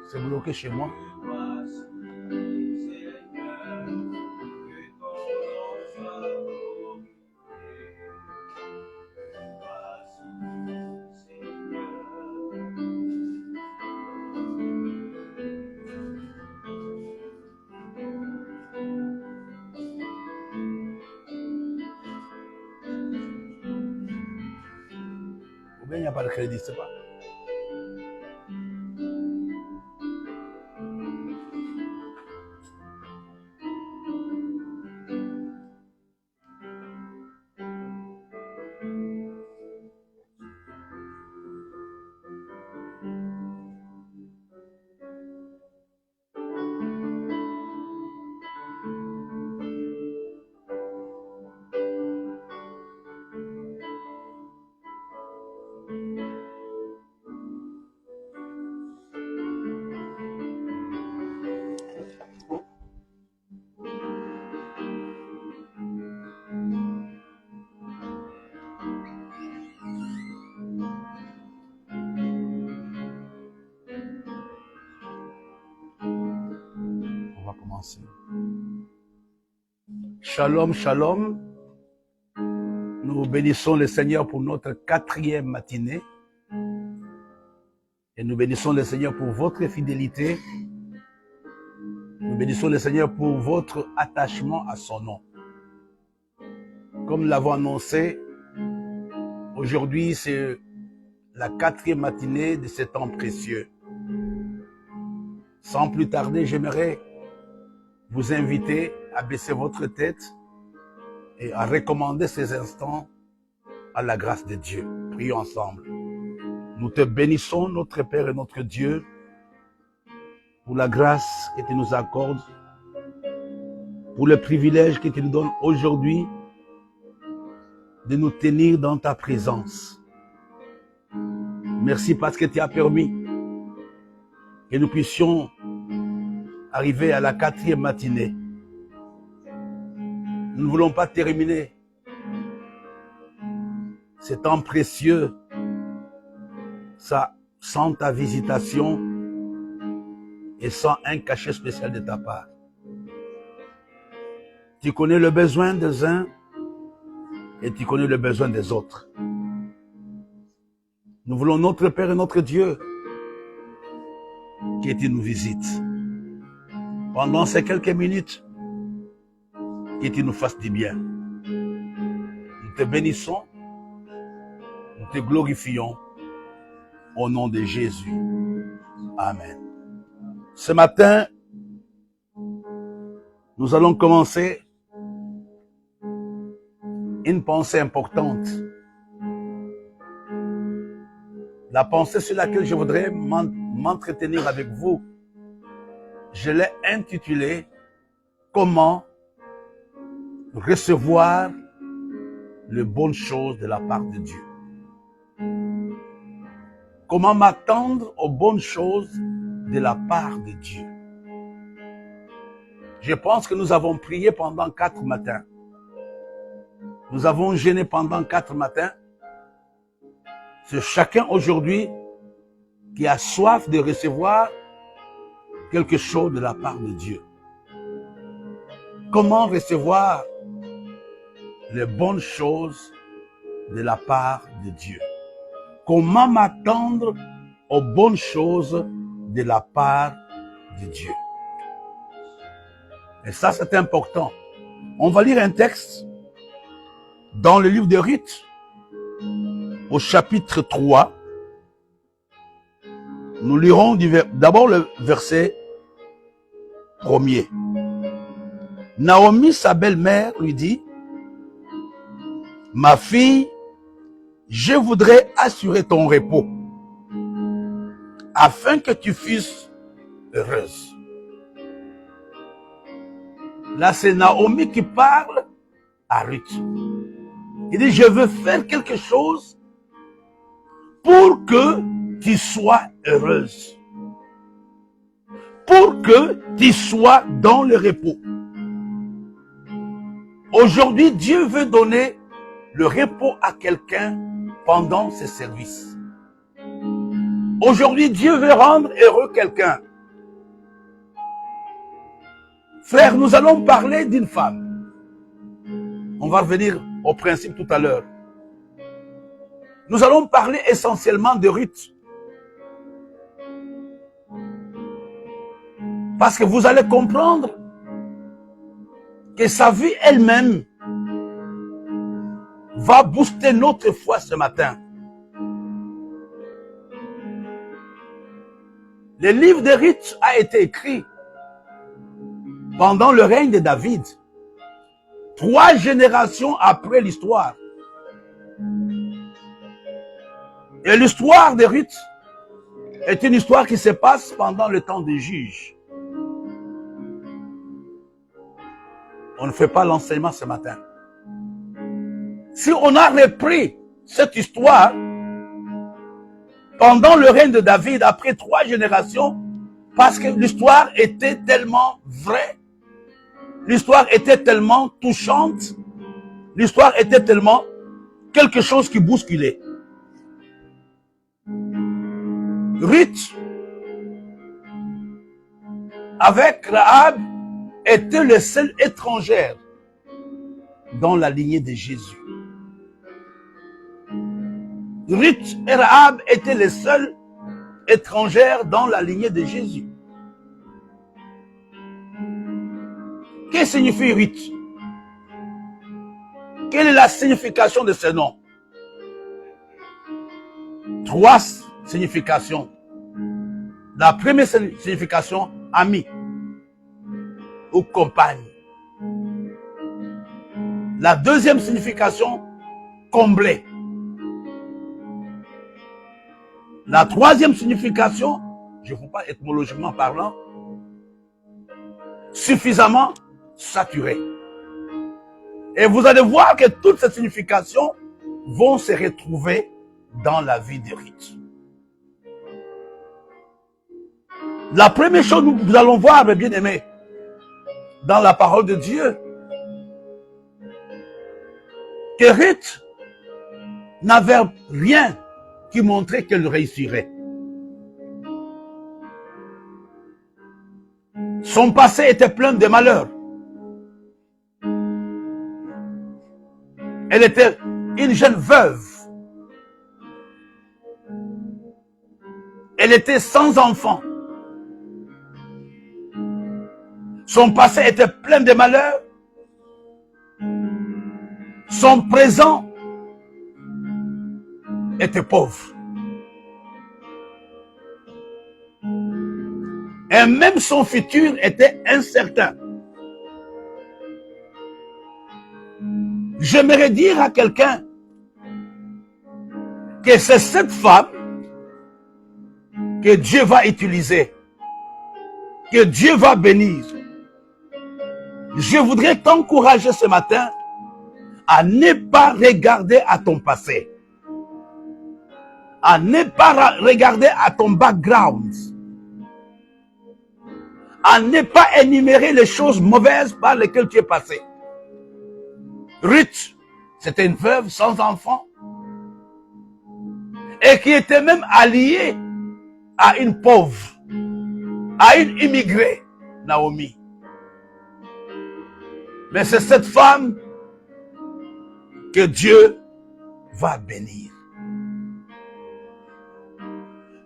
C'est bloqué chez moi. Ou bien il n'y a pas de crédit, c'est pas. On va commencer. Shalom, shalom. Nous bénissons le Seigneur pour notre 4e matinée. Et nous bénissons le Seigneur pour votre fidélité. Nous bénissons le Seigneur pour votre attachement à son nom. Comme nous l'avons annoncé, aujourd'hui c'est la 4e matinée de ce temps précieux. Sans plus tarder, j'aimerais vous inviter à baisser votre tête et à recommander ces instants à la grâce de Dieu. Prions ensemble. Nous te bénissons, notre Père et notre Dieu, pour la grâce que tu nous accordes, pour le privilège que tu nous donnes aujourd'hui de nous tenir dans ta présence. Merci parce que tu as permis que nous puissions arriver à la 4e matinée. Nous ne voulons pas terminer ce temps précieux sans ta visitation et sans un cachet spécial de ta part. Tu connais le besoin des uns et tu connais le besoin des autres. Nous voulons, notre Père et notre Dieu, que tu nous visites. Pendant ces quelques minutes, que tu nous fasses du bien. Nous te bénissons, nous te glorifions au nom de Jésus. Amen. Ce matin, nous allons commencer une pensée importante. La pensée sur laquelle je voudrais m'entretenir avec vous, je l'ai intitulée « Comment recevoir les bonnes choses de la part de Dieu ». Comment m'attendre aux bonnes choses de la part de Dieu. Je pense que nous avons prié pendant 4 matins. Nous avons jeûné pendant 4 matins. C'est chacun aujourd'hui qui a soif de recevoir quelque chose de la part de Dieu. Comment recevoir les bonnes choses de la part de Dieu? Comment m'attendre aux bonnes choses de la part de Dieu? Et ça, c'est important. On va lire un texte dans le livre de Ruth, au chapitre 3. Nous lirons d'abord le verset 1er. Naomi, sa belle-mère, lui dit, « Ma fille, je voudrais assurer ton repos, afin que tu fusses heureuse. » Là, c'est Naomi qui parle à Ruth. Il dit, je veux faire quelque chose pour que tu sois heureuse. Pour que tu sois dans le repos. Aujourd'hui, Dieu veut donner le repos à quelqu'un pendant ses services. Aujourd'hui, Dieu veut rendre heureux quelqu'un. Frère, nous allons parler d'une femme. On va revenir au principe tout à l'heure. Nous allons parler essentiellement de Ruth. Parce que vous allez comprendre que sa vie elle-même va booster notre foi ce matin. Le livre de Ruth a été écrit pendant le règne de David, 3 générations après l'histoire. Et l'histoire de Ruth est une histoire qui se passe pendant le temps des juges. On ne fait pas l'enseignement ce matin. Si on a repris cette histoire pendant le règne de David, après 3 générations, parce que l'histoire était tellement vraie, l'histoire était tellement touchante, l'histoire était tellement quelque chose qui bousculait. Ruth, avec Rahab, était le seul étrangère dans la lignée de Jésus. Ruth et Rahab étaient les seules étrangères dans la lignée de Jésus. Que signifie Ruth? Quelle est la signification de ce nom? 3 significations. La première signification, ami ou compagne. La deuxième signification, comblé. La troisième signification, je ne vous parle pas étymologiquement parlant, suffisamment saturé. Et vous allez voir que toutes ces significations vont se retrouver dans la vie de Ruth. La première chose que nous allons voir, mes bien-aimés, dans la parole de Dieu, que Ruth n'avait rien qui montrait qu'elle réussirait. Son passé était plein de malheurs. Elle était une jeune veuve. Elle était sans enfant. Son passé était plein de malheurs. Son présent était pauvre. Et même son futur était incertain. J'aimerais dire à quelqu'un que c'est cette femme que Dieu va utiliser, que Dieu va bénir. Je voudrais t'encourager ce matin à ne pas regarder à ton passé, à ne pas regarder à ton background, à ne pas énumérer les choses mauvaises par lesquelles tu es passé. Ruth, c'était une veuve sans enfant et qui était même alliée à une pauvre, à une immigrée, Naomi. Mais c'est cette femme que Dieu va bénir.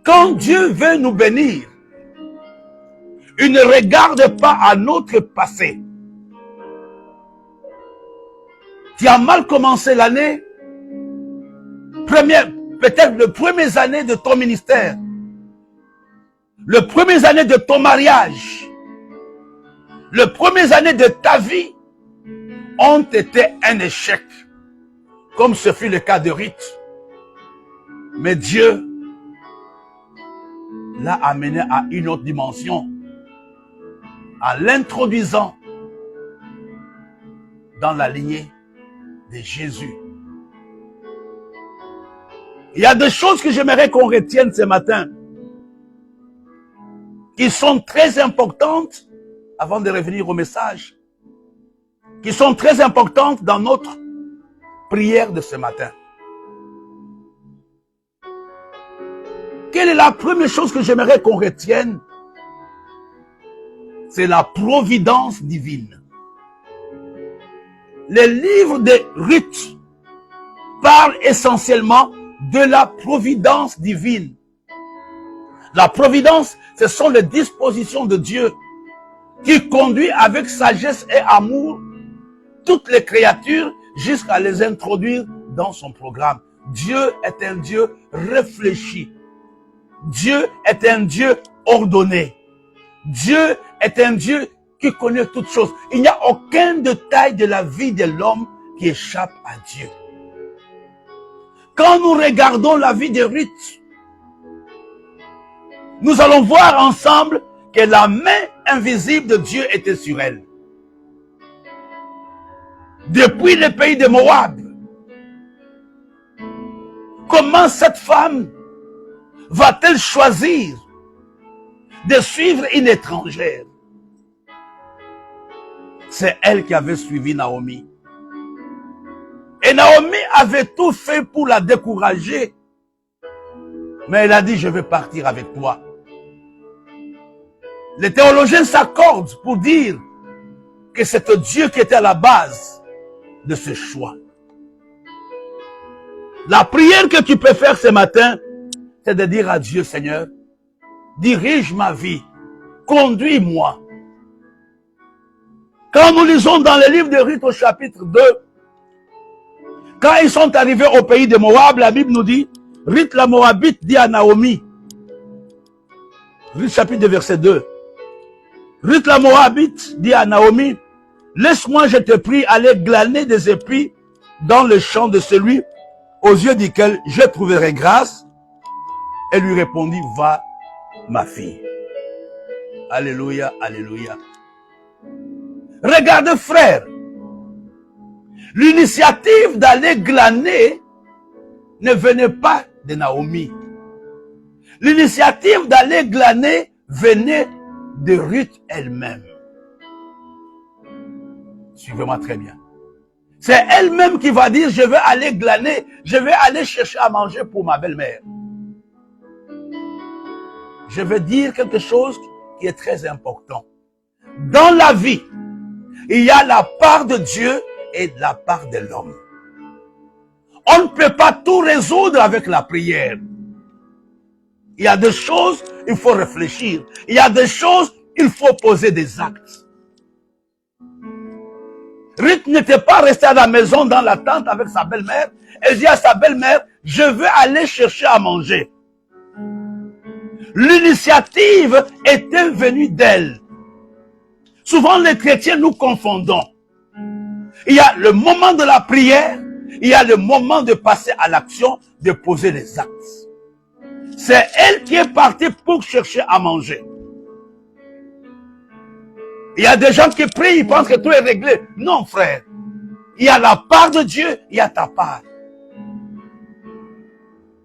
Quand Dieu veut nous bénir, il ne regarde pas à notre passé. Tu as mal commencé l'année, peut-être les premières années de ton ministère, les premières années de ton mariage, les premières années de ta vie ont été un échec, comme ce fut le cas de Ruth. Mais Dieu l'a amené à une autre dimension, en l'introduisant dans la lignée de Jésus. Il y a des choses que j'aimerais qu'on retienne ce matin, qui sont très importantes, avant de revenir au message, qui sont très importantes dans notre prière de ce matin. Quelle est la première chose que j'aimerais qu'on retienne? C'est la providence divine. Le livre de Ruth parle essentiellement de la providence divine. La providence, ce sont les dispositions de Dieu qui conduit avec sagesse et amour toutes les créatures jusqu'à les introduire dans son programme. Dieu est un Dieu réfléchi. Dieu est un Dieu ordonné. Dieu est un Dieu qui connaît toutes choses. Il n'y a aucun détail de la vie de l'homme qui échappe à Dieu. Quand nous regardons la vie de Ruth, nous allons voir ensemble que la main invisible de Dieu était sur elle. Depuis le pays de Moab, comment cette femme va-t-elle choisir de suivre une étrangère? C'est elle qui avait suivi Naomi. Et Naomi avait tout fait pour la décourager. Mais elle a dit, je vais partir avec toi. Les théologiens s'accordent pour dire que c'est Dieu qui était à la base de ce choix. La prière que tu peux faire ce matin, c'est de dire à Dieu, Seigneur, dirige ma vie, conduis-moi. Quand nous lisons dans le livre de Ruth au chapitre 2, quand ils sont arrivés au pays de Moab, la Bible nous dit, Ruth la Moabite dit à Naomi, Ruth chapitre 2 verset 2, Ruth la Moabite dit à Naomi, laisse-moi, je te prie, aller glaner des épis dans le champ de celui aux yeux duquel je trouverai grâce. Elle lui répondit, va, ma fille. Alléluia, alléluia. Regardez, frère, l'initiative d'aller glaner ne venait pas de Naomi. L'initiative d'aller glaner venait de Ruth elle-même. Suivez-moi très bien. C'est elle-même qui va dire, je vais aller glaner, je vais aller chercher à manger pour ma belle-mère. Je vais dire quelque chose qui est très important. Dans la vie, il y a la part de Dieu et la part de l'homme. On ne peut pas tout résoudre avec la prière. Il y a des choses, il faut réfléchir. Il y a des choses, il faut poser des actes. Ruth n'était pas restée à la maison dans la tente avec sa belle-mère. Elle dit à sa belle-mère, je veux aller chercher à manger. L'initiative était venue d'elle. Souvent les chrétiens nous confondons. Il y a le moment de la prière, il y a le moment de passer à l'action, de poser les actes. C'est elle qui est partie pour chercher à manger. Il y a des gens qui prient, ils pensent que tout est réglé. Non, frère. Il y a la part de Dieu, il y a ta part.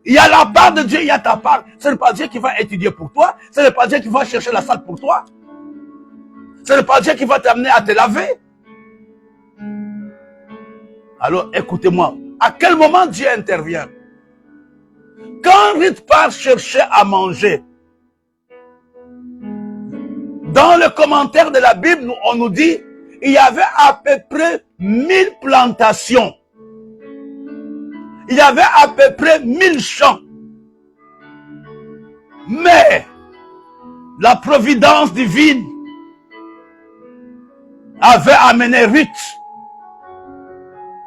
Il y a la part de Dieu, il y a ta part. Ce n'est pas Dieu qui va étudier pour toi. Ce n'est pas Dieu qui va chercher la salle pour toi. Ce n'est pas Dieu qui va t'amener à te laver. Alors, écoutez-moi. À quel moment Dieu intervient? Quand Ruth part chercher à manger, dans le commentaire de la Bible, on nous dit, il y avait à peu près 1000 plantations. Il y avait à peu près 1000 champs. Mais, la providence divine avait amené Ruth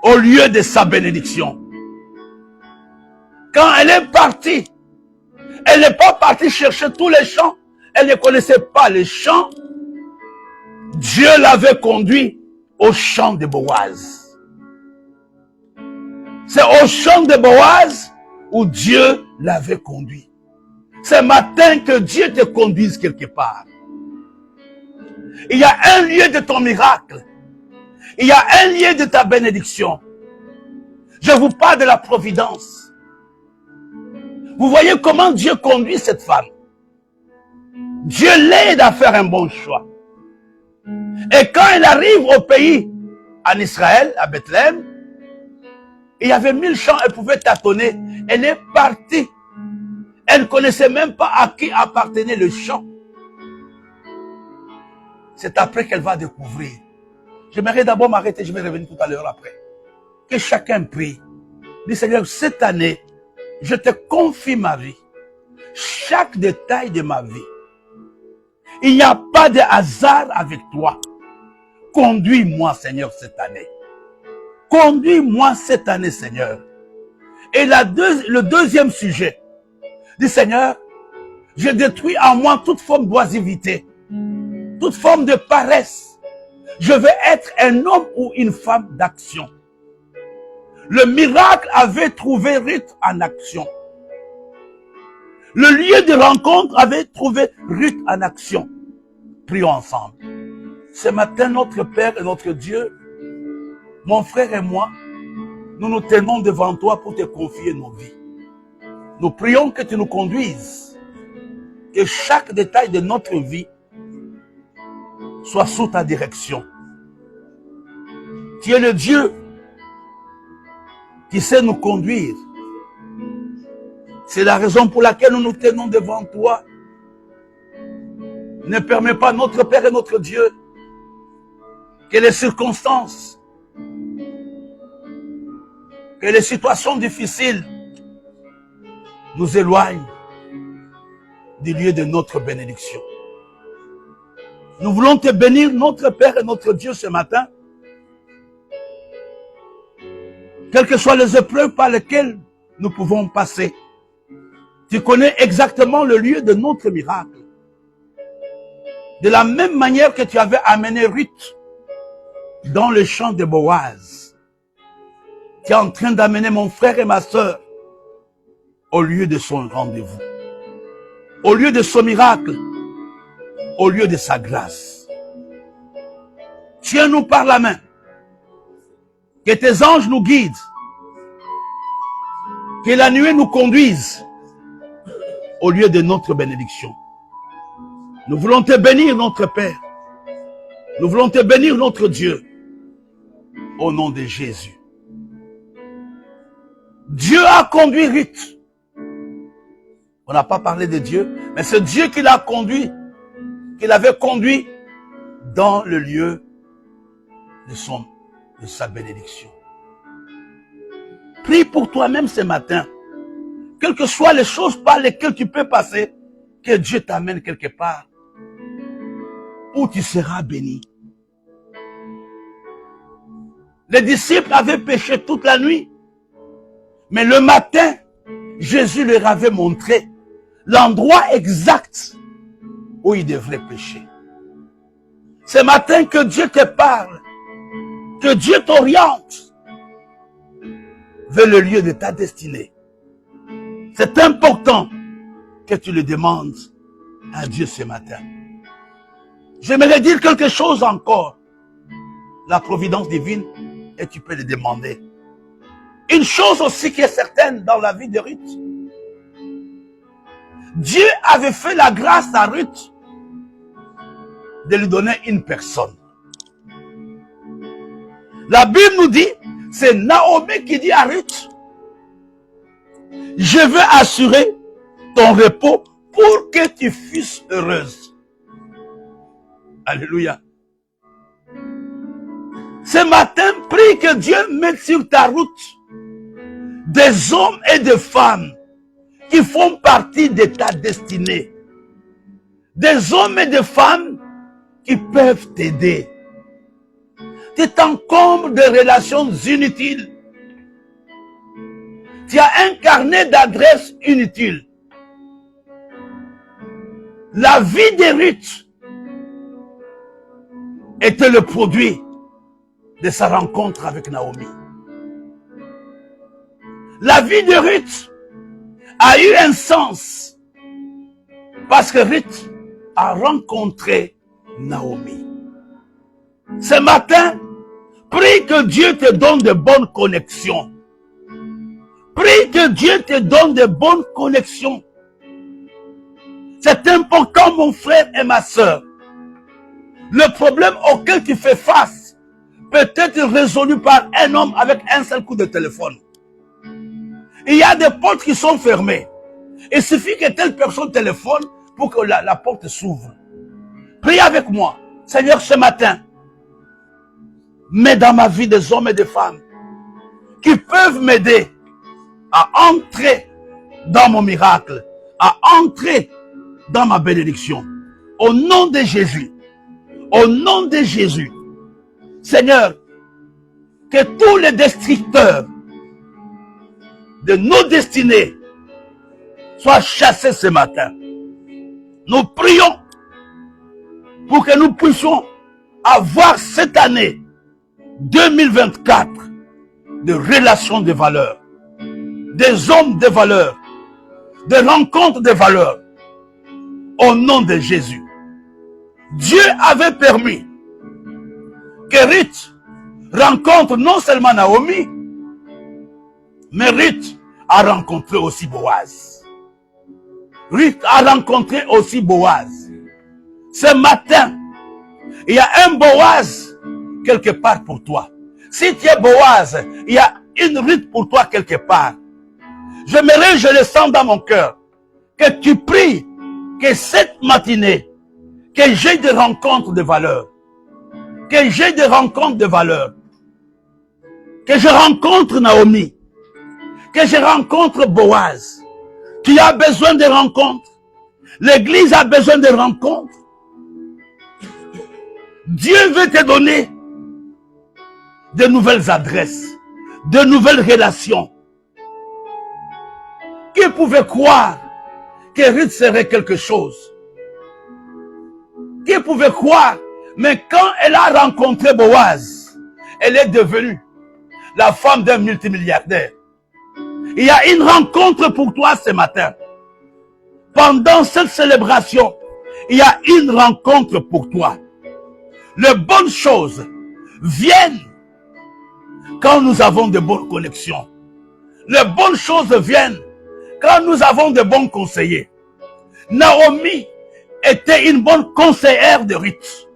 au lieu de sa bénédiction. Quand elle est partie, elle n'est pas partie chercher tous les champs. Elle ne connaissait pas les champs. Dieu l'avait conduit au champ de Boaz. C'est au champ de Boaz où Dieu l'avait conduit. Ce matin que Dieu te conduise quelque part. Il y a un lieu de ton miracle. Il y a un lieu de ta bénédiction. Je vous parle de la providence. Vous voyez comment Dieu conduit cette femme. Dieu l'aide à faire un bon choix. Et quand elle arrive au pays, en Israël, à Bethléem, il y avait 1000 champs, elle pouvait tâtonner. Elle est partie. Elle ne connaissait même pas à qui appartenait le champ. C'est après qu'elle va découvrir. J'aimerais d'abord m'arrêter, je vais revenir tout à l'heure après. Que chacun prie. Dis Seigneur, cette année, je te confie ma vie. Chaque détail de ma vie. Il n'y a pas de hasard avec toi. Conduis-moi, Seigneur, cette année. Conduis-moi cette année, Seigneur. Et le deuxième sujet. Dis Seigneur, je détruis en moi toute forme d'oisivité, toute forme de paresse. Je veux être un homme ou une femme d'action. Le miracle avait trouvé Ruth en action. Le lieu de rencontre avait trouvé Ruth en action. Prions ensemble. Ce matin, notre Père et notre Dieu, mon frère et moi, nous nous tenons devant toi pour te confier nos vies. Nous prions que tu nous conduises, que chaque détail de notre vie soit sous ta direction. Tu es le Dieu qui sait nous conduire. C'est la raison pour laquelle nous nous tenons devant toi. Ne permets pas, notre Père et notre Dieu, que les circonstances, que les situations difficiles nous éloignent du lieu de notre bénédiction. Nous voulons te bénir, notre Père et notre Dieu, ce matin. Quelles que soient les épreuves par lesquelles nous pouvons passer, tu connais exactement le lieu de notre miracle. De la même manière que tu avais amené Ruth dans le champ de Boaz, tu es en train d'amener mon frère et ma sœur au lieu de son rendez-vous, au lieu de son miracle, au lieu de sa grâce. Tiens-nous par la main, que tes anges nous guident, que la nuée nous conduise au lieu de notre bénédiction. Nous voulons te bénir, notre Père. Nous voulons te bénir, notre Dieu, au nom de Jésus. Dieu a conduit Ruth. On n'a pas parlé de Dieu, mais c'est Dieu qui l'a conduit, qui l'avait conduit dans le lieu de sa bénédiction. Prie pour toi-même ce matin. Quelles que soient les choses par lesquelles tu peux passer, que Dieu t'amène quelque part où tu seras béni. Les disciples avaient péché toute la nuit, mais le matin, Jésus leur avait montré l'endroit exact où ils devraient pécher. Ce matin, que Dieu te parle, que Dieu t'oriente vers le lieu de ta destinée. C'est important que tu le demandes à Dieu ce matin. J'aimerais dire quelque chose encore. La providence divine, et tu peux le demander. Une chose aussi qui est certaine dans la vie de Ruth. Dieu avait fait la grâce à Ruth de lui donner une personne. La Bible nous dit, c'est Naomi qui dit à Ruth, je veux assurer ton repos pour que tu fusses heureuse. Alléluia. Ce matin, prie que Dieu mette sur ta route des hommes et des femmes qui font partie de ta destinée. Des hommes et des femmes qui peuvent t'aider. Tu t'encombres de relations inutiles. Tu as un carnet d'adresses inutiles. La vie de Ruth était le produit de sa rencontre avec Naomi. La vie de Ruth a eu un sens parce que Ruth a rencontré Naomi. Ce matin, prie que Dieu te donne de bonnes connexions. Prie que Dieu te donne de bonnes connexions. C'est important, mon frère et ma sœur. Le problème auquel tu fais face peut être résolu par un homme avec un seul coup de téléphone. Il y a des portes qui sont fermées. Il suffit que telle personne téléphone pour que la porte s'ouvre. Prie avec moi. Seigneur, ce matin, mets dans ma vie des hommes et des femmes qui peuvent m'aider à entrer dans mon miracle, à entrer dans ma bénédiction. Au nom de Jésus. Au nom de Jésus. Seigneur, que tous les destructeurs de nos destinées soient chassés ce matin. Nous prions pour que nous puissions avoir cette année 2024 de relations de valeur, des hommes de valeur, des rencontres de valeur. Au nom de Jésus. Dieu avait permis que Ruth rencontre non seulement Naomi, mais Ruth a rencontré aussi Boaz. Ruth a rencontré aussi Boaz. Ce matin, il y a un Boaz quelque part pour toi. Si tu es Boaz, il y a une Ruth pour toi quelque part. J'aimerais, je le sens dans mon cœur, que tu pries que cette matinée, que j'ai des rencontres de valeur. Que j'ai des rencontres de valeur. Que je rencontre Naomi. Que je rencontre Boaz. Tu as besoin de rencontres. L'église a besoin de rencontres. Dieu veut te donner de nouvelles adresses, de nouvelles relations. Qui pouvait croire que Ruth serait quelque chose? Qui pouvait croire? Mais quand elle a rencontré Boaz, elle est devenue la femme d'un multimilliardaire. Il y a une rencontre pour toi ce matin. Pendant cette célébration, il y a une rencontre pour toi. Les bonnes choses viennent quand nous avons de bonnes connexions. Les bonnes choses viennent quand nous avons de bons conseillers. Naomi était une bonne conseillère de Ruth.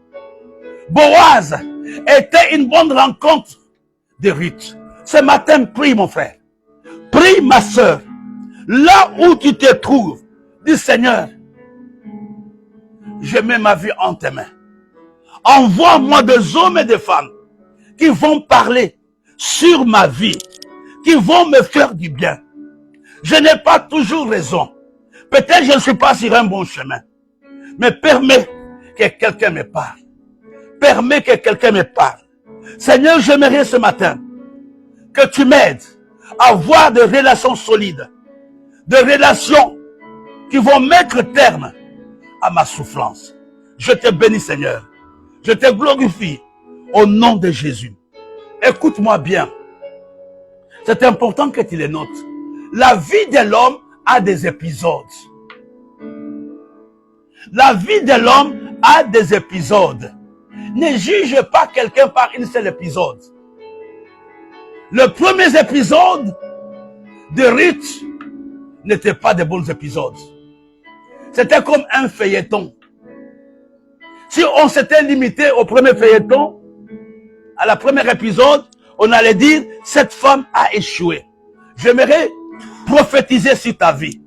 Boaz était une bonne rencontre de Ruth. Ce matin, prie mon frère. Prie ma soeur. Là où tu te trouves, dis Seigneur, je mets ma vie en tes mains. Envoie-moi des hommes et des femmes qui vont parler sur ma vie, qui vont me faire du bien. Je n'ai pas toujours raison. Peut-être je ne suis pas sur un bon chemin. Mais permets que quelqu'un me parle. Permets que quelqu'un me parle. Seigneur, j'aimerais ce matin que tu m'aides à avoir des relations solides. Des relations qui vont mettre terme à ma souffrance. Je te bénis, Seigneur. Je te glorifie au nom de Jésus. Écoute-moi bien. C'est important que tu les notes. La vie de l'homme a des épisodes. La vie de l'homme a des épisodes. Ne juge pas quelqu'un par une seule épisode. Le premier épisode de Ruth n'était pas de bons épisodes. C'était comme un feuilleton. Si on s'était limité au premier feuilleton, à la première épisode, on allait dire, cette femme a échoué. J'aimerais prophétiser sur ta vie.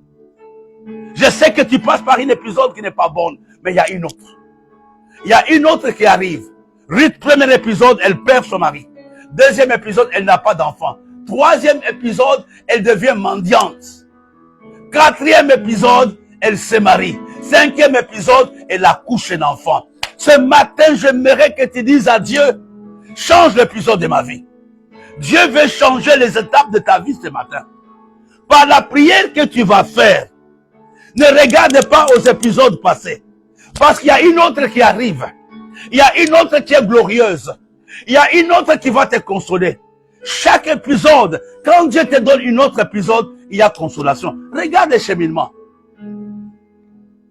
Je sais que tu passes par un épisode qui n'est pas bon, mais il y a une autre. Il y a une autre qui arrive. Ruth, premier épisode, elle perd son mari. Deuxième épisode, elle n'a pas d'enfant. Troisième épisode, elle devient mendiante. Quatrième épisode, elle se marie. Cinquième épisode, elle accouche un enfant. Ce matin, j'aimerais que tu dises à Dieu, change l'épisode de ma vie. Dieu veut changer les étapes de ta vie ce matin. Par la prière que tu vas faire, ne regarde pas aux épisodes passés. Parce qu'il y a une autre qui arrive. Il y a une autre qui est glorieuse. Il y a une autre qui va te consoler. Chaque épisode, quand Dieu te donne une autre épisode, il y a consolation. Regarde les cheminements.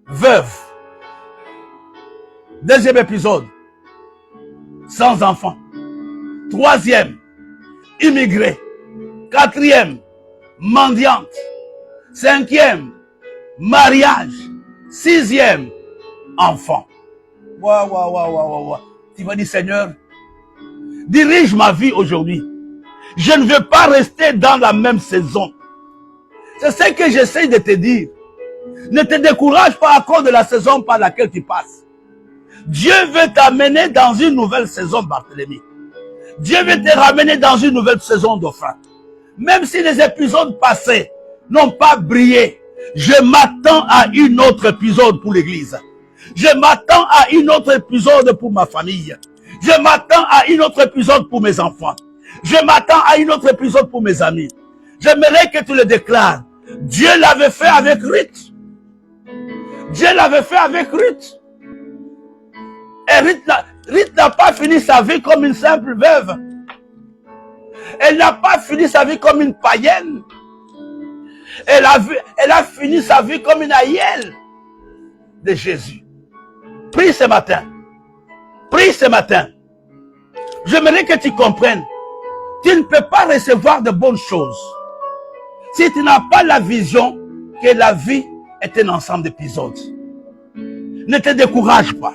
Veuve. Deuxième épisode. Sans enfant. Troisième. Immigré. Quatrième. Mendiante. Cinquième. Mariage. Sixième. Enfant. Waouh. Tu vas dire, Seigneur, dirige ma vie aujourd'hui. Je ne veux pas rester dans la même saison. C'est ce que j'essaie de te dire. Ne te décourage pas à cause de la saison par laquelle tu passes. Dieu veut t'amener dans une nouvelle saison, Barthélemy. Dieu veut te ramener dans une nouvelle saison d'offrande. Même si les épisodes passés n'ont pas brillé, je m'attends à une autre épisode pour l'église. Je m'attends à une autre épisode pour ma famille. Je m'attends à une autre épisode pour mes enfants. Je m'attends à une autre épisode pour mes amis. J'aimerais que tu le déclares. Dieu l'avait fait avec Ruth. Dieu l'avait fait avec Ruth. Et Ruth n'a pas fini sa vie comme une simple veuve. Elle n'a pas fini sa vie comme une païenne. Elle a fini sa vie comme une aïeule de Jésus. Prie ce matin. Prie ce matin. J'aimerais que tu comprennes. Tu ne peux pas recevoir de bonnes choses si tu n'as pas la vision que la vie est un ensemble d'épisodes. Ne te décourage pas.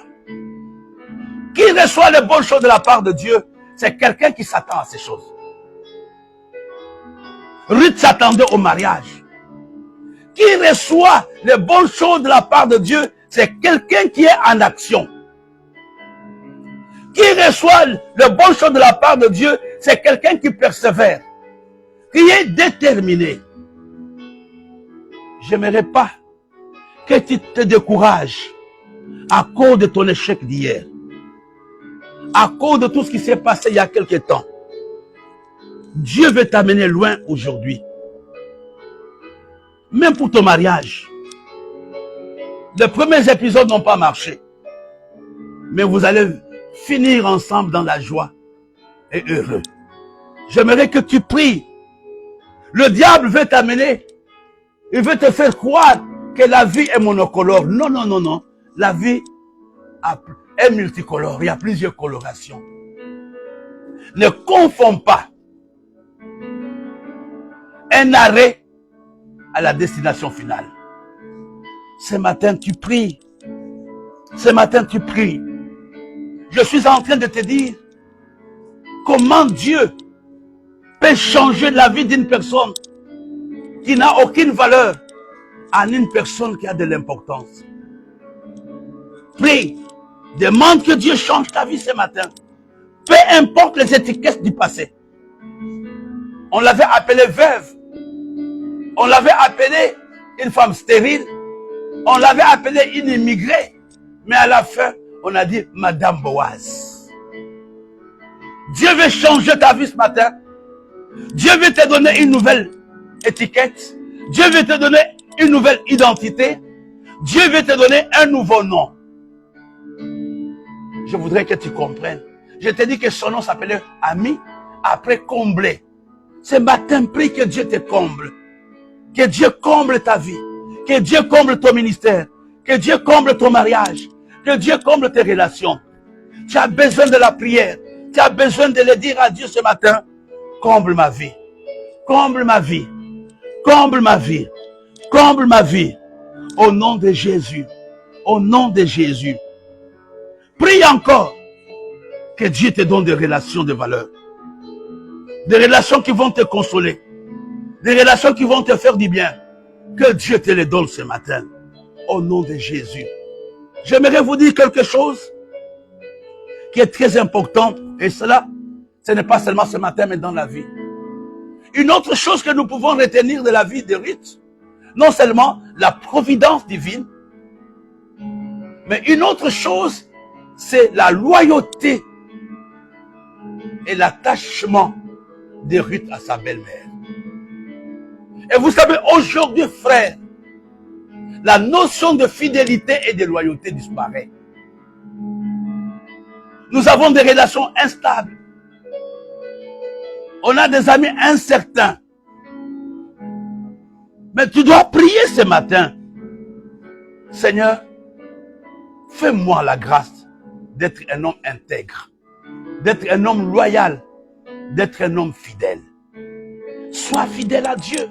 Qui reçoit les bonnes choses de la part de Dieu, c'est quelqu'un qui s'attend à ces choses. Ruth s'attendait au mariage. Qui reçoit les bonnes choses de la part de Dieu, c'est quelqu'un qui est en action. Qui reçoit les bonnes choses de la part de Dieu, c'est quelqu'un qui persévère, qui est déterminé. J'aimerais pas que tu te décourages à cause de ton échec d'hier, à cause de tout ce qui s'est passé il y a quelque temps. Dieu veut t'amener loin aujourd'hui. Même pour ton mariage. Les premiers épisodes n'ont pas marché. Mais vous allez finir ensemble dans la joie et heureux. J'aimerais que tu pries. Le diable veut t'amener. Il veut te faire croire que la vie est monocolore. Non. La vie est multicolore. Il y a plusieurs colorations. Ne confonds pas un arrêt à la destination finale. Ce matin, tu pries. Ce matin, tu pries. Je suis en train de te dire comment Dieu peut changer la vie d'une personne qui n'a aucune valeur en une personne qui a de l'importance. Prie. Demande que Dieu change ta vie ce matin. Peu importe les étiquettes du passé. On l'avait appelée veuve. On l'avait appelée une femme stérile. On l'avait appelée une immigrée. Mais à la fin, on a dit Madame Boaz. Dieu veut changer ta vie ce matin. Dieu veut te donner une nouvelle étiquette. Dieu veut te donner une nouvelle identité. Dieu veut te donner un nouveau nom. Je voudrais que tu comprennes. Je t'ai dit que son nom s'appelait Ami, après comblé. Ce matin, prie que Dieu te comble. Que Dieu comble ta vie. Que Dieu comble ton ministère. Que Dieu comble ton mariage. Que Dieu comble tes relations. Tu as besoin de la prière. Tu as besoin de le dire à Dieu ce matin. Comble ma vie. Comble ma vie. Comble ma vie. Comble ma vie. Au nom de Jésus. Au nom de Jésus. Prie encore. Que Dieu te donne des relations de valeur. Des relations qui vont te consoler. Des relations qui vont te faire du bien. Que Dieu te les donne ce matin. Au nom de Jésus. J'aimerais vous dire quelque chose qui est très important. Et cela, ce n'est pas seulement ce matin, mais dans la vie. Une autre chose que nous pouvons retenir de la vie de Ruth, non seulement la providence divine, mais une autre chose, c'est la loyauté et l'attachement de Ruth à sa belle-mère. Et vous savez, aujourd'hui, frère, la notion de fidélité et de loyauté disparaît. Nous avons des relations instables. On a des amis incertains. Mais tu dois prier ce matin. Seigneur, fais-moi la grâce d'être un homme intègre, d'être un homme loyal, d'être un homme fidèle. Sois fidèle à Dieu.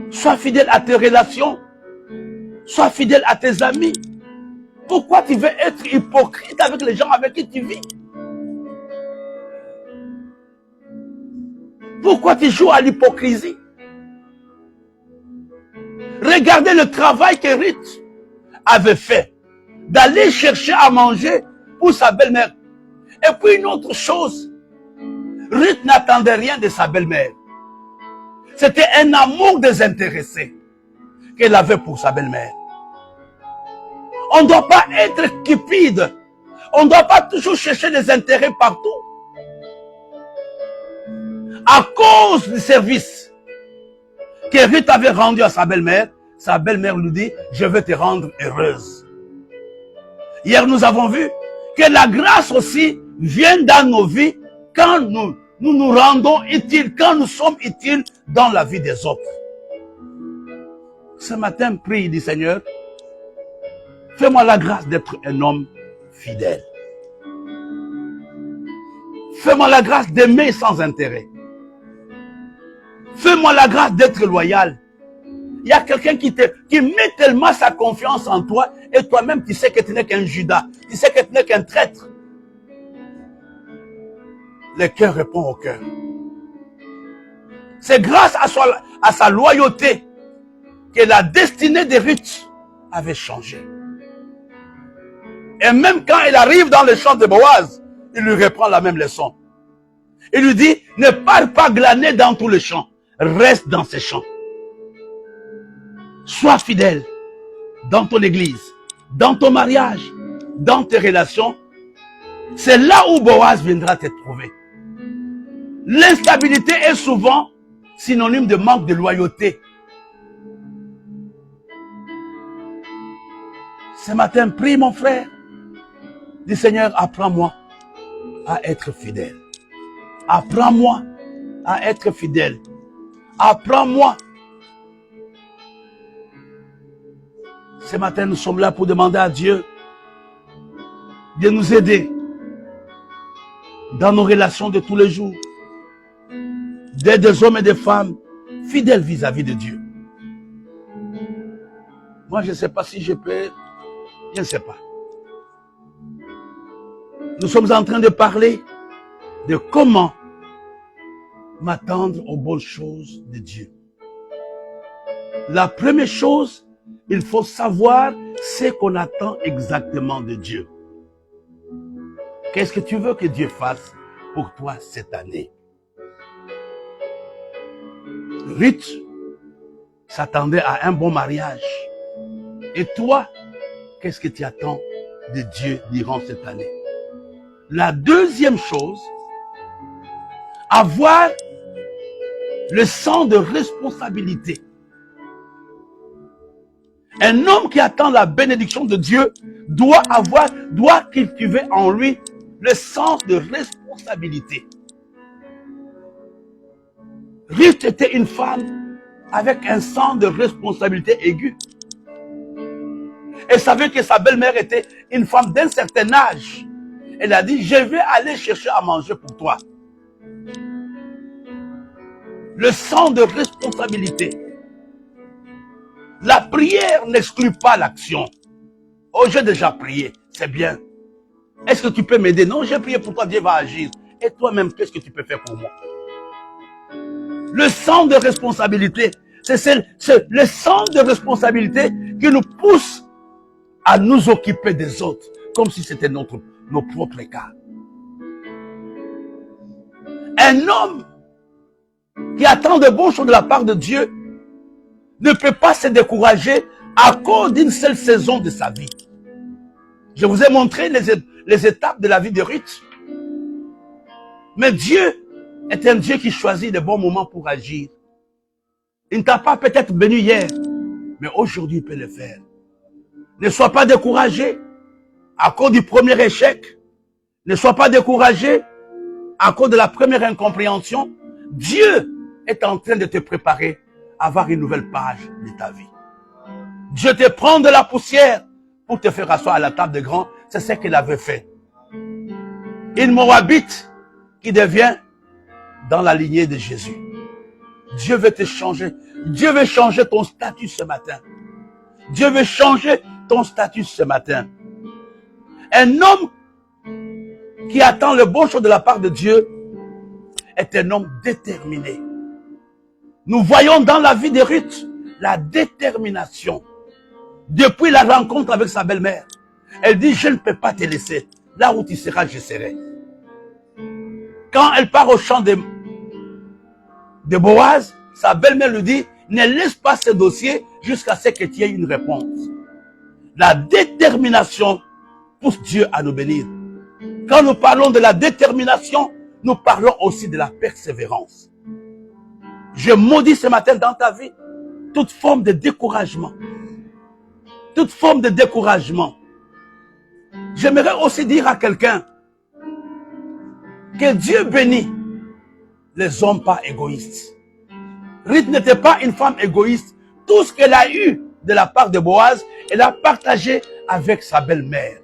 Sois fidèle à tes relations. Sois fidèle à tes amis. Pourquoi tu veux être hypocrite avec les gens avec qui tu vis? Pourquoi tu joues à l'hypocrisie? Regardez le travail que Ruth avait fait, d'aller chercher à manger pour sa belle-mère. Et puis une autre chose, Ruth n'attendait rien de sa belle-mère. C'était un amour désintéressé qu'elle avait pour sa belle-mère. On ne doit pas être cupide. On ne doit pas toujours chercher des intérêts partout. À cause du service que Ruth avait rendu à sa belle-mère lui dit, je veux te rendre heureuse. Hier, nous avons vu que la grâce aussi vient dans nos vies quand nous rendons utiles, quand nous sommes utiles dans la vie des autres. Ce matin, prie, dit Seigneur, fais-moi la grâce d'être un homme fidèle. Fais-moi la grâce d'aimer sans intérêt. Fais-moi la grâce d'être loyal. Il y a quelqu'un qui met tellement sa confiance en toi et toi-même tu sais que tu n'es qu'un Judas. Tu sais que tu n'es qu'un traître. Le cœur répond au cœur. C'est grâce à sa loyauté que la destinée de Ruth avait changé. Et même quand il arrive dans le champ de Boaz, il lui reprend la même leçon. Il lui dit, ne pars pas glaner dans tous les champs. Reste dans ces champs. Sois fidèle dans ton église, dans ton mariage, dans tes relations. C'est là où Boaz viendra te trouver. L'instabilité est souvent synonyme de manque de loyauté. Ce matin, prie mon frère. Dis Seigneur, apprends-moi à être fidèle. Apprends-moi à être fidèle. Apprends-moi. Ce matin, nous sommes là pour demander à Dieu de nous aider dans nos relations de tous les jours, d'être des hommes et des femmes fidèles vis-à-vis de Dieu. Moi, je ne sais pas si je peux, je ne sais pas. Nous sommes en train de parler de comment m'attendre aux bonnes choses de Dieu. La première chose, il faut savoir ce qu'on attend exactement de Dieu. Qu'est-ce que tu veux que Dieu fasse pour toi cette année? Ruth s'attendait à un bon mariage. Et toi, qu'est-ce que tu attends de Dieu durant cette année? La deuxième chose, avoir le sens de responsabilité. Un homme qui attend la bénédiction de Dieu doit cultiver en lui le sens de responsabilité. Ruth était une femme avec un sens de responsabilité aigu. Elle savait que sa belle-mère était une femme d'un certain âge. Elle a dit, je vais aller chercher à manger pour toi. Le sens de responsabilité. La prière n'exclut pas l'action. Oh, j'ai déjà prié, c'est bien. Est-ce que tu peux m'aider? Non, j'ai prié pour toi, Dieu va agir. Et toi-même, qu'est-ce que tu peux faire pour moi? Le sens de responsabilité, c'est le sens de responsabilité qui nous pousse à nous occuper des autres, comme si c'était nos propres cas. Un homme qui attend de bonnes choses de la part de Dieu ne peut pas se décourager à cause d'une seule saison de sa vie. Je vous ai montré les étapes de la vie de Ruth. Mais Dieu est un Dieu qui choisit les bons moments pour agir. Il ne t'a pas peut-être béni hier, mais aujourd'hui il peut le faire. Ne sois pas découragé à cause du premier échec. Ne sois pas découragé à cause de la première incompréhension. Dieu est en train de te préparer à avoir une nouvelle page de ta vie. Dieu te prend de la poussière pour te faire asseoir à la table des grands. C'est ce qu'il avait fait. Une Moabite qui devient dans la lignée de Jésus. Dieu veut te changer. Dieu veut changer ton statut ce matin. Dieu veut changer ton statut ce matin. Un homme qui attend le bon chose de la part de Dieu est un homme déterminé. Nous voyons dans la vie de Ruth la détermination. Depuis la rencontre avec sa belle-mère, elle dit, je ne peux pas te laisser. Là où tu seras, je serai. Quand elle part au champ de Boaz, sa belle-mère lui dit, ne laisse pas ce dossier jusqu'à ce que tu aies une réponse. La détermination pousse Dieu à nous bénir. Quand nous parlons de la détermination, nous parlons aussi de la persévérance. Je maudis ce matin dans ta vie toute forme de découragement. Toute forme de découragement. J'aimerais aussi dire à quelqu'un que Dieu bénit les hommes pas égoïstes. Ruth n'était pas une femme égoïste. Tout ce qu'elle a eu de la part de Boaz, elle a partagé avec sa belle-mère.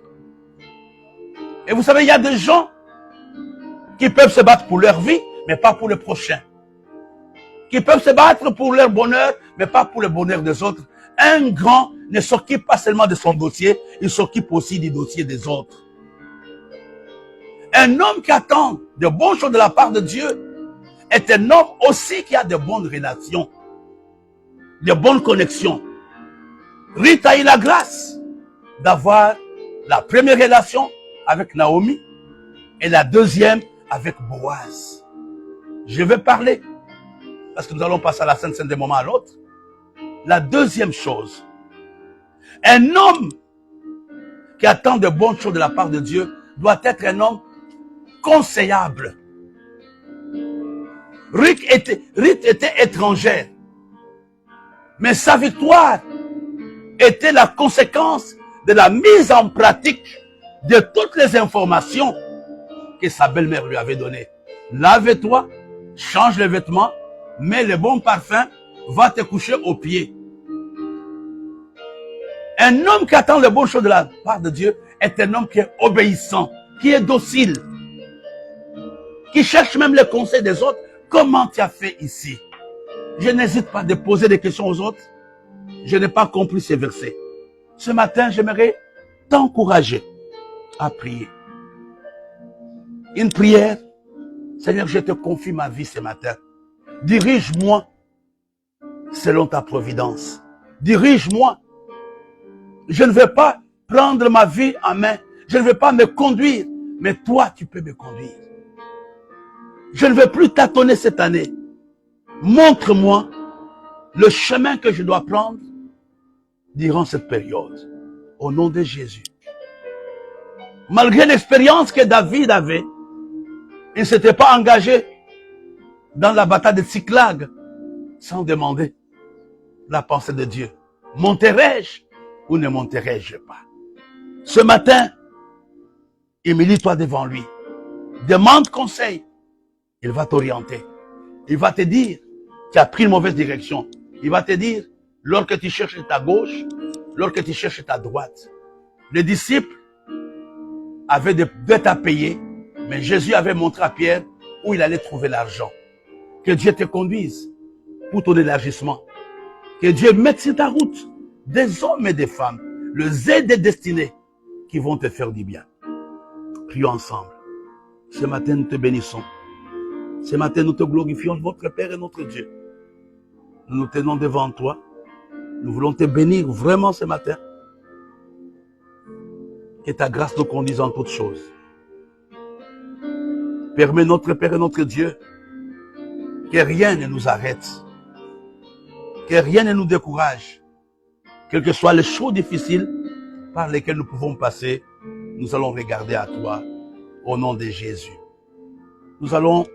Et vous savez, il y a des gens qui peuvent se battre pour leur vie, mais pas pour le prochain. Qui peuvent se battre pour leur bonheur, mais pas pour le bonheur des autres. Un grand ne s'occupe pas seulement de son dossier, il s'occupe aussi du dossier des autres. Un homme qui attend de bonnes choses de la part de Dieu est un homme aussi qui a de bonnes relations, de bonnes connexions. Ruth a eu la grâce d'avoir la première relation avec Naomi et la deuxième avec Boaz. Je vais parler, parce que nous allons passer à la scène d'un moment à l'autre. La deuxième chose, un homme qui attend de bonnes choses de la part de Dieu doit être un homme conseillable. Ruth était étrangère, mais sa victoire était la conséquence de la mise en pratique de toutes les informations que sa belle-mère lui avait données. Lave-toi, change les vêtements, mets le bon parfum, va te coucher aux pieds. Un homme qui attend les bonnes choses de la part de Dieu est un homme qui est obéissant, qui est docile, qui cherche même les conseils des autres. Comment tu as fait ici? Je n'hésite pas de poser des questions aux autres. Je n'ai pas compris ces versets. Ce matin, j'aimerais t'encourager à prier. Une prière. Seigneur, je te confie ma vie ce matin. Dirige-moi selon ta providence. Dirige-moi. Je ne vais pas prendre ma vie en main. Je ne vais pas me conduire. Mais toi, tu peux me conduire. Je ne vais plus tâtonner cette année. Montre-moi le chemin que je dois prendre durant cette période. Au nom de Jésus. Malgré l'expérience que David avait, il ne s'était pas engagé dans la bataille de Tsiklag sans demander la pensée de Dieu. Monterai-je ou ne monterai-je pas? Ce matin, humilie-toi devant lui. Demande conseil. Il va t'orienter. Il va te dire, tu as pris une mauvaise direction. Il va te dire, lorsque tu cherches ta gauche, lorsque tu cherches ta droite. Les disciples avaient des dettes à payer, mais Jésus avait montré à Pierre où il allait trouver l'argent. Que Dieu te conduise pour ton élargissement. Que Dieu mette sur ta route des hommes et des femmes, le Z des destinées qui vont te faire du bien. Prions ensemble. Ce matin, nous te bénissons. Ce matin, nous te glorifions, notre Père et notre Dieu. Nous nous tenons devant toi. Nous voulons te bénir vraiment ce matin. Que ta grâce nous conduise en toutes choses. Permets notre Père et notre Dieu que rien ne nous arrête, que rien ne nous décourage, quelles que soient les choses difficiles par lesquelles nous pouvons passer, nous allons regarder à toi au nom de Jésus. Nous allons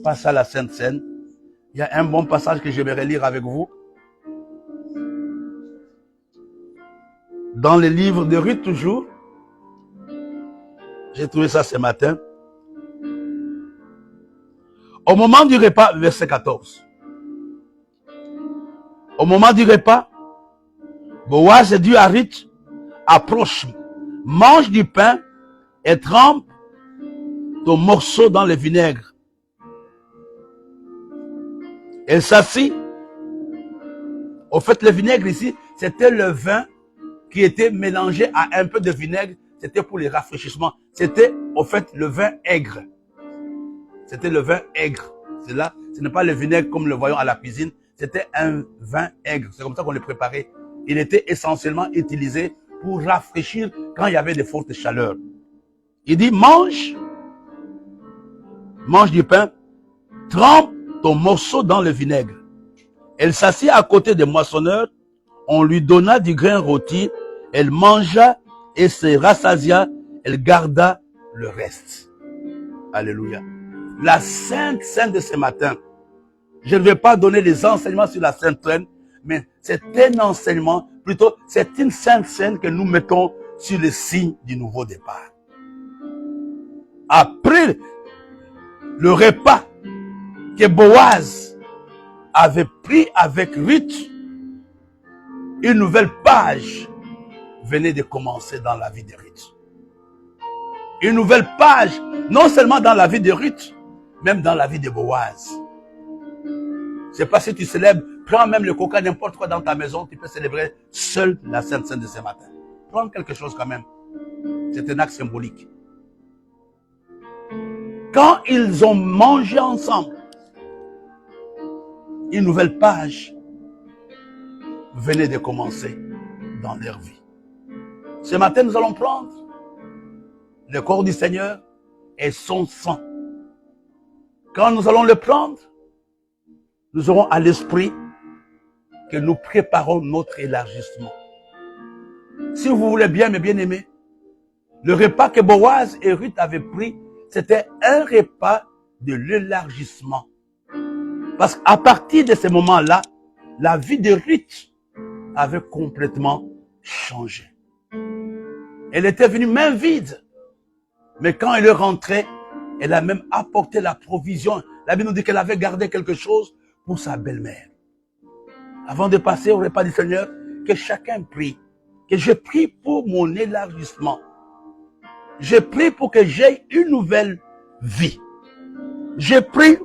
passer à la Sainte Seine. Il y a un bon passage que j'aimerais lire avec vous. Dans les livres de Ruth toujours, j'ai trouvé ça ce matin. Au moment du repas, verset 14. Au moment du repas, Boaz dit à Ruth, approche, mange du pain et trempe ton morceau dans le vinaigre. Elle s'assit. Au fait, le vinaigre ici, c'était le vin qui était mélangé à un peu de vinaigre. C'était pour les rafraîchissements. C'était, au fait, le vin aigre. C'était le vin aigre. C'est là, ce n'est pas le vinaigre comme le voyons à la cuisine. C'était un vin aigre. C'est comme ça qu'on le préparait. Il était essentiellement utilisé pour rafraîchir quand il y avait de fortes chaleurs. Il dit, mange du pain, trempe ton morceau dans le vinaigre. Elle s'assit à côté des moissonneurs. On lui donna du grain rôti. Elle mangea et se rassasia. Elle garda le reste. Alléluia. La Sainte Seine de ce matin. Je ne vais pas donner les enseignements sur la Sainte Seine, mais c'est un enseignement, plutôt c'est une Sainte Seine que nous mettons sur le signe du nouveau départ. Après le repas que Boaz avait pris avec Ruth, une nouvelle page venait de commencer dans la vie de Ruth. Une nouvelle page, non seulement dans la vie de Ruth, même dans la vie de Boaz. C'est pas si tu célèbres, prends même le coca, n'importe quoi dans ta maison, tu peux célébrer seul la Sainte Seine de ce matin. Prends quelque chose quand même. C'est un acte symbolique. Quand ils ont mangé ensemble, une nouvelle page venait de commencer dans leur vie. Ce matin, nous allons prendre le corps du Seigneur et son sang. Quand nous allons le prendre, nous aurons à l'esprit que nous préparons notre élargissement. Si vous voulez bien, mes bien-aimés, le repas que Boaz et Ruth avaient pris, c'était un repas de l'élargissement. Parce qu'à partir de ce moment-là, la vie de Ruth avait complètement changé. Elle était venue main vide. Mais quand elle est rentrée, elle a même apporté la provision. La Bible nous dit qu'elle avait gardé quelque chose pour sa belle-mère. Avant de passer au repas du Seigneur, que chacun prie. Que je prie pour mon élargissement. Je prie pour que j'aie une nouvelle vie. Je prie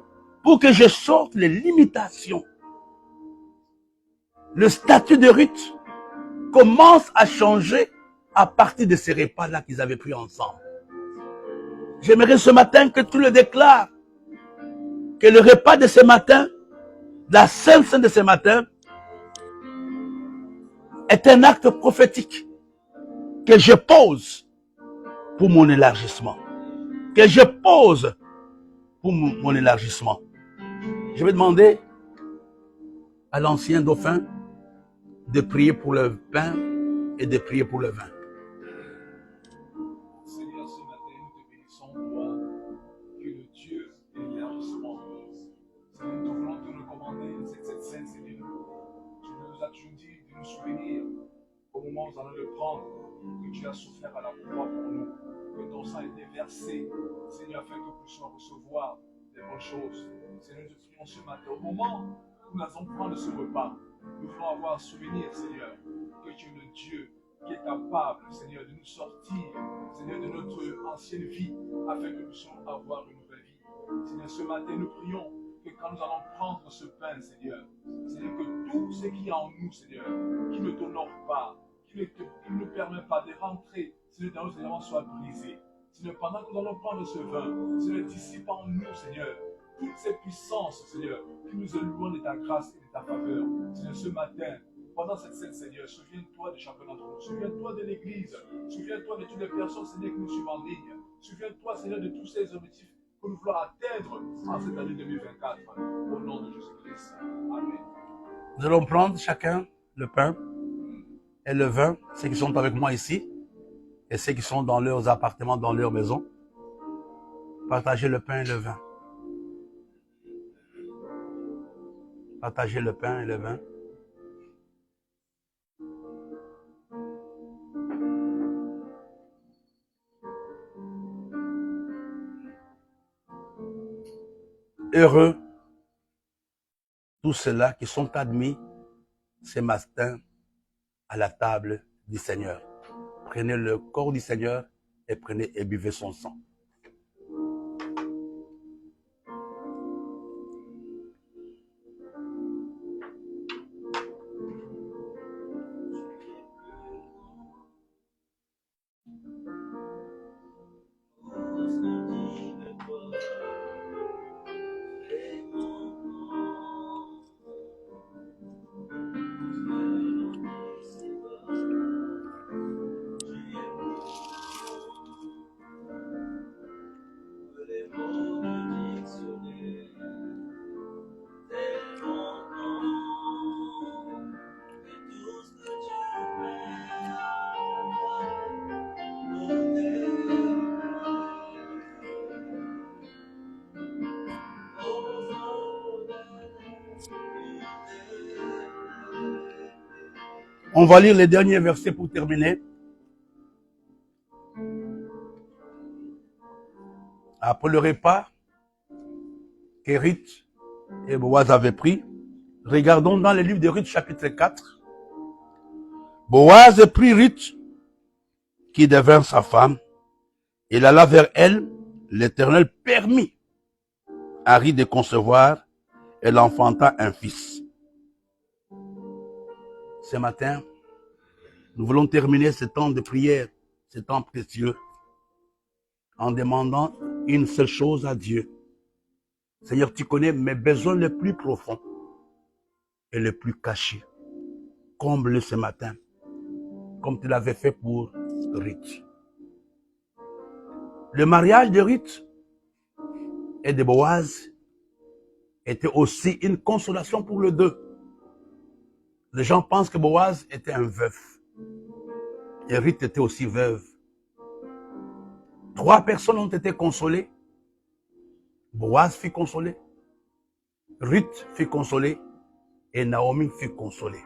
pour que je sorte les limitations. Le statut de Ruth commence à changer à partir de ces repas-là qu'ils avaient pris ensemble. J'aimerais ce matin que tu le déclares. Que le repas de ce matin, la Sainte Seine de ce matin, est un acte prophétique que je pose pour mon élargissement. Que je pose pour mon élargissement. Je vais demander à l'ancien dauphin de prier pour le pain et de prier pour le vin. Seigneur, ce matin, nous te bénissons, toi, que le Dieu de l'élargissement. Seigneur, nous te voulons te recommander cette scène, Seigneur. Tu nous as toujours dit de nous souvenir au moment où nous allons le prendre, que tu as souffert à la croix pour nous, que ton sang a été versé, Seigneur, afin que nous puissions recevoir des bonnes choses. Seigneur, nous te prions ce matin, au moment où nous allons prendre ce repas, nous voulons avoir souvenir, Seigneur, que tu es le Dieu qui est capable, Seigneur, de nous sortir, Seigneur, de notre ancienne vie, afin que nous puissions avoir une nouvelle vie. Seigneur, ce matin, nous prions que quand nous allons prendre ce pain, Seigneur, que tout ce qui est en nous, Seigneur, qui ne t'honore pas, qui ne nous permet pas de rentrer, Seigneur, dans nos éléments soit brisé. Seigneur, pendant que nous allons prendre ce vin, Seigneur, dissipe en nous, Seigneur, toutes ces puissances, Seigneur, qui nous éloignent de ta grâce et de ta faveur. Seigneur, ce matin, pendant cette scène, Seigneur, souviens-toi de chacun d'entre nous. Souviens-toi de l'Église. Souviens-toi de toutes les personnes, Seigneur, qui nous suivent en ligne. Souviens-toi, Seigneur, de tous ces objectifs que nous voulons atteindre en cette année 2024. Au nom de Jésus-Christ. Amen. Nous allons prendre chacun le pain et le vin, ceux qui sont avec moi ici, et ceux qui sont dans leurs appartements, dans leur maison. Partagez le pain et le vin. Partagez le pain et le vin. Heureux tous ceux-là qui sont admis ce matin à la table du Seigneur. Prenez le corps du Seigneur et prenez et buvez son sang. On va lire les derniers versets pour terminer. Après le repas que Ruth et Boaz avaient pris, regardons dans le livre de Ruth chapitre 4. Boaz prit Ruth, qui devint sa femme. Il alla vers elle. L'Éternel permit à Ruth de concevoir. Elle enfanta un fils. Ce matin, nous voulons terminer ce temps de prière, ce temps précieux, en demandant une seule chose à Dieu. Seigneur, tu connais mes besoins les plus profonds et les plus cachés. Comble-le ce matin, comme tu l'avais fait pour Ruth. Le mariage de Ruth et de Boaz était aussi une consolation pour les deux. Les gens pensent que Boaz était un veuf. Et Ruth était aussi veuve. 3 personnes ont été consolées. Boaz fut consolé. Ruth fut consolée. Et Naomi fut consolée.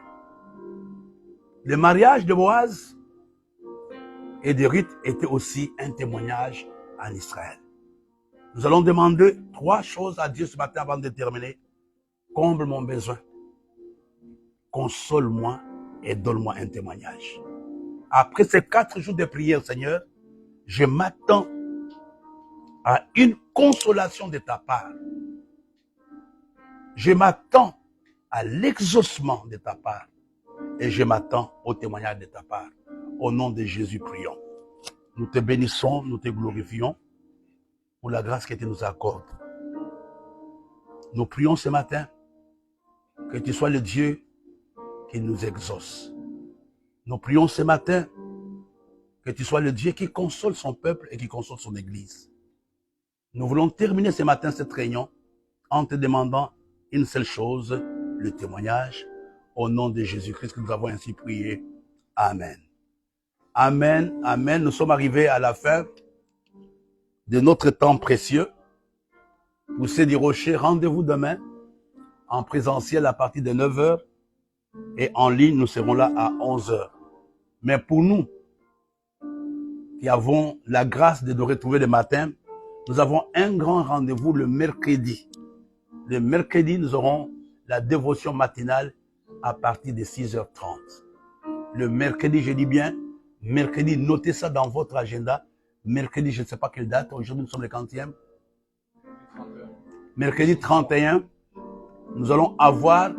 Le mariage de Boaz et de Ruth était aussi un témoignage en Israël. Nous allons demander 3 choses à Dieu ce matin avant de terminer. Comble mon besoin. Console-moi et donne-moi un témoignage. Après ces 4 jours de prière, Seigneur, je m'attends à une consolation de ta part. Je m'attends à l'exaucement de ta part. Et je m'attends au témoignage de ta part. Au nom de Jésus, prions. Nous te bénissons, nous te glorifions pour la grâce que tu nous accordes. Nous prions ce matin que tu sois le Dieu qui nous exauce. Nous prions ce matin que tu sois le Dieu qui console son peuple et qui console son Église. Nous voulons terminer ce matin cette réunion en te demandant une seule chose, le témoignage. Au nom de Jésus-Christ que nous avons ainsi prié. Amen. Amen. Amen. Nous sommes arrivés à la fin de notre temps précieux. Poussez du Rocher, rendez-vous demain en présentiel à partir de 9h. Et en ligne, nous serons là à 11h. Mais pour nous, qui avons la grâce de nous retrouver le matin, nous avons un grand rendez-vous le mercredi. Le mercredi, nous aurons la dévotion matinale à partir de 6h30. le mercredi, je dis bien, mercredi, notez ça dans votre agenda. Mercredi, je ne sais pas quelle date, aujourd'hui nous sommes le 40e. Mercredi 31, nous allons avoir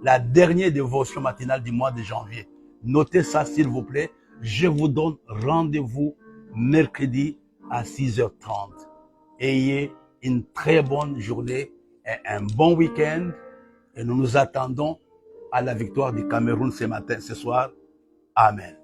la dernière dévotion matinale du mois de janvier. Notez ça s'il vous plaît. Je vous donne rendez-vous mercredi à 6h30. Ayez une très bonne journée et un bon week-end. Et nous nous attendons à la victoire du Cameroun ce matin, ce soir. Amen.